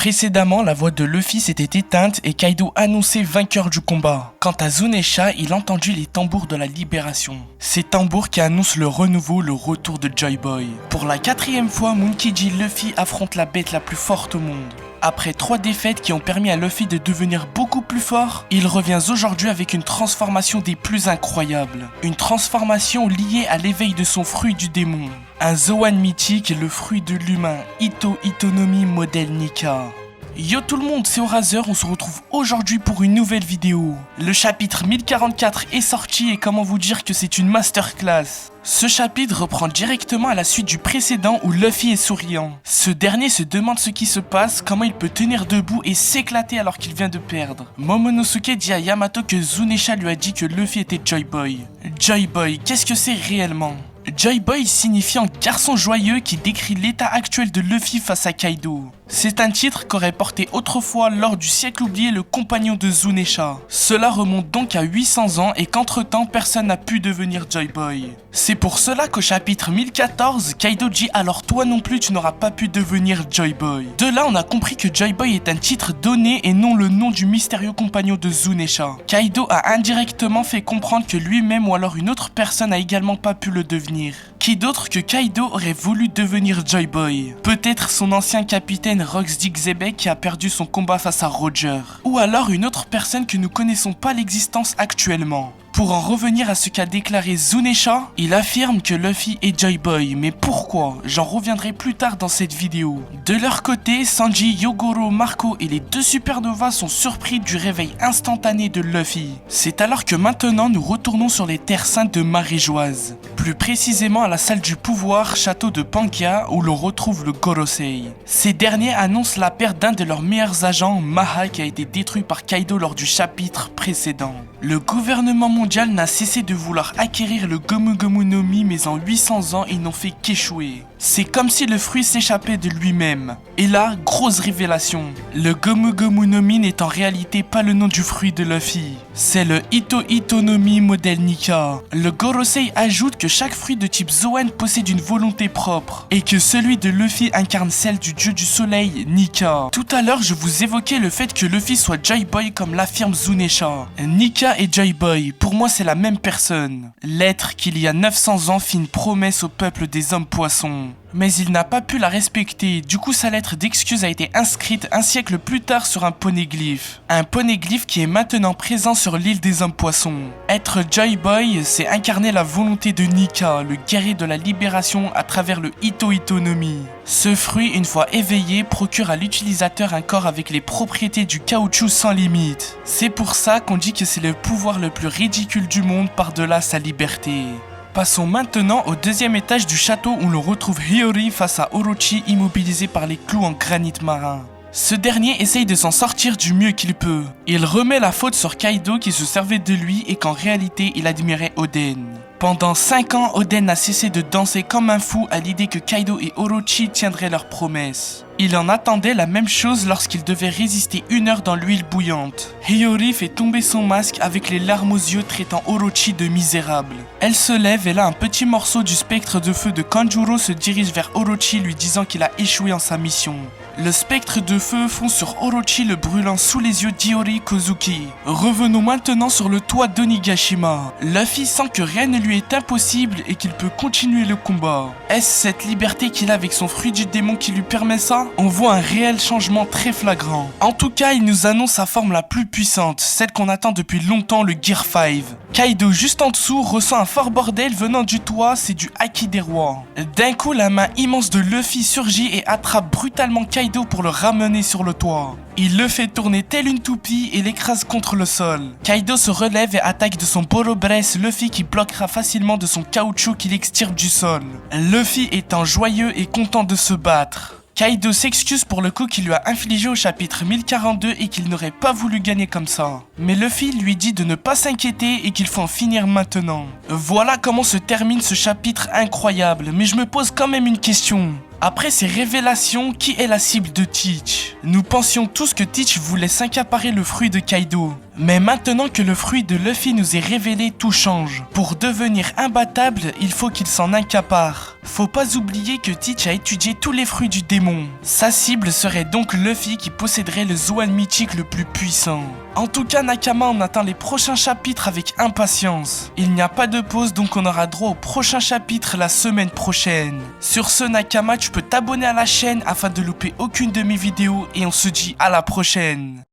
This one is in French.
Précédemment, la voix de Luffy s'était éteinte et Kaido annonçait vainqueur du combat. Quant à Zunesha, il entendit les tambours de la libération. Ces tambours qui annoncent le renouveau, le retour de Joy Boy. Pour la 4e fois, Monkey D. Luffy affronte la bête la plus forte au monde. Après 3 défaites qui ont permis à Luffy de devenir beaucoup plus fort, il revient aujourd'hui avec une transformation des plus incroyables. Une transformation liée à l'éveil de son fruit du démon. Un Zoan mythique, le fruit de l'humain, Ito Itonomi modèle Nika. Yo tout le monde, c'est Orazer, on se retrouve aujourd'hui pour une nouvelle vidéo. Le chapitre 1044 est sorti et comment vous dire que c'est une masterclass. Ce chapitre reprend directement à la suite du précédent où Luffy est souriant. Ce dernier se demande ce qui se passe, comment il peut tenir debout et s'éclater alors qu'il vient de perdre. Momonosuke dit à Yamato que Zunesha lui a dit que Luffy était Joy Boy. Joy Boy, qu'est-ce que c'est réellement ? Joy Boy signifiant garçon joyeux qui décrit l'état actuel de Luffy face à Kaido. C'est un titre qu'aurait porté autrefois lors du siècle oublié le compagnon de Zunesha. Cela remonte donc à 800 ans et qu'entre-temps personne n'a pu devenir Joy Boy. C'est pour cela qu'au chapitre 1014, Kaido dit alors toi non plus tu n'auras pas pu devenir Joy Boy. De là on a compris que Joy Boy est un titre donné et non le nom du mystérieux compagnon de Zunesha. Kaido a indirectement fait comprendre que lui-même ou alors une autre personne a également pas pu le devenir. Qui d'autre que Kaido aurait voulu devenir Joy Boy? Peut-être son ancien capitaine Roxdick Zebek qui a perdu son combat face à Roger. Ou alors une autre personne que nous connaissons pas l'existence actuellement. Pour en revenir à ce qu'a déclaré Zunesha, il affirme que Luffy est Joy Boy, mais pourquoi? J'en reviendrai plus tard dans cette vidéo. De leur côté, Sanji, Yogoro, Marco et les 2 supernovas sont surpris du réveil instantané de Luffy. C'est alors que maintenant nous retournons sur les terres saintes de Maréjoise. Plus précisément à la salle du pouvoir, château de Pankia, où l'on retrouve le Gorosei. Ces derniers annoncent la perte d'un de leurs meilleurs agents, Maha, qui a été détruit par Kaido lors du chapitre précédent. Le gouvernement mondial n'a cessé de vouloir acquérir le Gomu Gomu no Mi, mais en 800 ans, ils n'ont fait qu'échouer. C'est comme si le fruit s'échappait de lui-même. Et là, grosse révélation. Le Gomu Gomu no Mi n'est en réalité pas le nom du fruit de Luffy. C'est le Ito Itonomi modèle Nika. Le Gorosei ajoute que chaque fruit de type Zoan possède une volonté propre. Et que celui de Luffy incarne celle du dieu du soleil, Nika. Tout à l'heure, je vous évoquais le fait que Luffy soit Joy Boy comme l'affirme Zunesha. Nika et Joy Boy, pour moi c'est la même personne. L'être qu'il y a 900 ans fit une promesse au peuple des hommes poissons. Mais il n'a pas pu la respecter, du coup sa lettre d'excuse a été inscrite un siècle plus tard sur un poneglyphe. Un poneglyphe qui est maintenant présent sur l'île des hommes poissons. Être Joy Boy, c'est incarner la volonté de Nika, le guerrier de la libération à travers le Ito Itonomi. Ce fruit, une fois éveillé, procure à l'utilisateur un corps avec les propriétés du caoutchouc sans limite. C'est pour ça qu'on dit que c'est le pouvoir le plus ridicule du monde par-delà sa liberté. Passons maintenant au 2e étage du château où l'on retrouve Hiyori face à Orochi immobilisé par les clous en granit marin. Ce dernier essaye de s'en sortir du mieux qu'il peut. Il remet la faute sur Kaido qui se servait de lui et qu'en réalité il admirait Oden. Pendant 5 ans, Oden n'a cessé de danser comme un fou à l'idée que Kaido et Orochi tiendraient leurs promesses. Il en attendait la même chose lorsqu'il devait résister 1 heure dans l'huile bouillante. Hiyori fait tomber son masque avec les larmes aux yeux traitant Orochi de misérable. Elle se lève et là un petit morceau du spectre de feu de Kanjuro se dirige vers Orochi lui disant qu'il a échoué en sa mission. Le spectre de feu fond sur Orochi le brûlant sous les yeux d'Iori Kozuki. Revenons maintenant sur le toit d'Onigashima. Luffy sent que rien ne lui est impossible et qu'il peut continuer le combat. Est-ce cette liberté qu'il a avec son fruit du démon qui lui permet ça? On voit un réel changement très flagrant. En tout cas, il nous annonce sa forme la plus puissante, celle qu'on attend depuis longtemps, le Gear 5. Kaido juste en dessous ressent un fort bordel venant du toit, c'est du Haki des rois. D'un coup, la main immense de Luffy surgit et attrape brutalement Kaido pour le ramener sur le toit. Il le fait tourner tel une toupie et l'écrase contre le sol. Kaido se relève et attaque de son Boro Breath Luffy qui bloquera facilement de son caoutchouc qui l'extirpe du sol. Luffy étant joyeux et content de se battre. Kaido s'excuse pour le coup qu'il lui a infligé au chapitre 1042 et qu'il n'aurait pas voulu gagner comme ça. Mais Luffy lui dit de ne pas s'inquiéter et qu'il faut en finir maintenant. Voilà comment se termine ce chapitre incroyable, mais je me pose quand même une question. Après ces révélations, qui est la cible de Teach? Nous pensions tous que Teach voulait s'accaparer le fruit de Kaido. Mais maintenant que le fruit de Luffy nous est révélé, tout change. Pour devenir imbattable, il faut qu'il s'en accapare. Faut pas oublier que Teach a étudié tous les fruits du démon. Sa cible serait donc Luffy qui posséderait le Zoan mythique le plus puissant. En tout cas Nakama, on attend les prochains chapitres avec impatience. Il n'y a pas de pause, donc on aura droit au prochain chapitre la semaine prochaine. Sur ce Nakama, tu peux t'abonner à la chaîne afin de louper aucune de mes vidéos et on se dit à la prochaine.